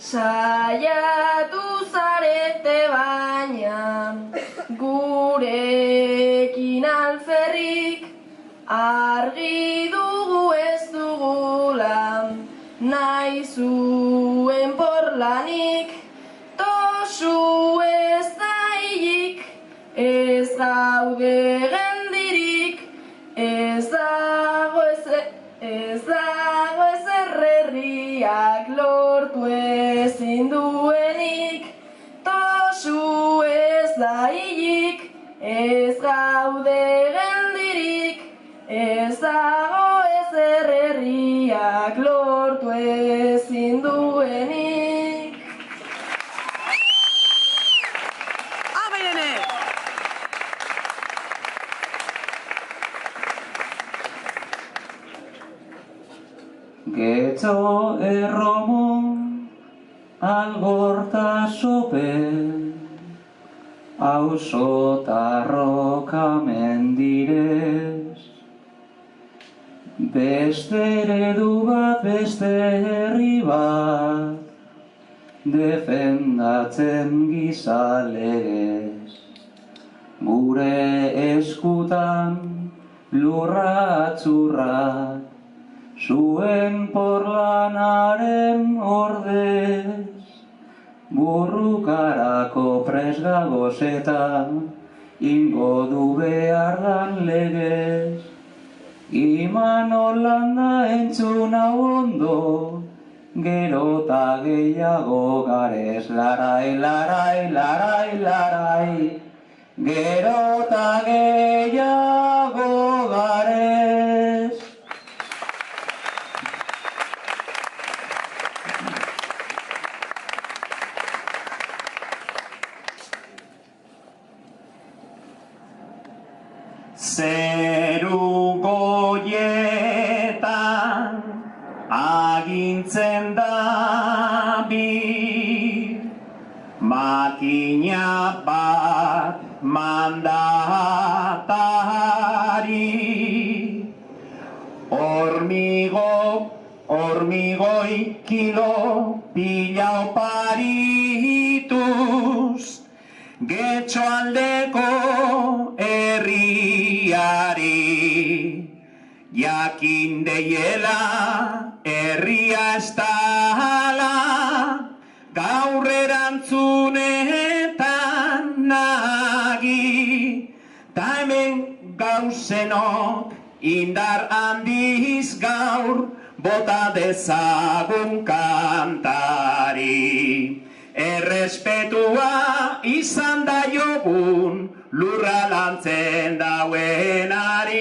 saiatu zarete baina gurekin alferrik argi dugu ez dugula nahi zuen porlanik tosu ez da hilik ez gaude geldirik ez dago ezer herriak lortu ezin duenik tosu ez da hilik ez gaude geldirik ez dago ezer herriak lortu ezin duenik. Getxo erromo algorta sope auzotarroka mendirez beste eredu bat beste herri bat defendatzen gizalegez gure eskutan lurra atzurrak zuen porlanaren ordez, burrukarako presgagoz eta ingo du behar dan legez. Iman Holanda entzun hau ondo, gero ta gehiago garez. Larai, larai, larai, larai, gero ta gehiago garez. Zeru goietan agintzen dabil makina bat mandatari hormigoi kilo pila oparituz Getxo aldeko herriari jakin deiela herria ez dala gaur erantzunetan nagi ta hemen gauzenok indar handiz gaur bota dezagun kantari. Errespetua izan da jogun lurra lantzen dauenari.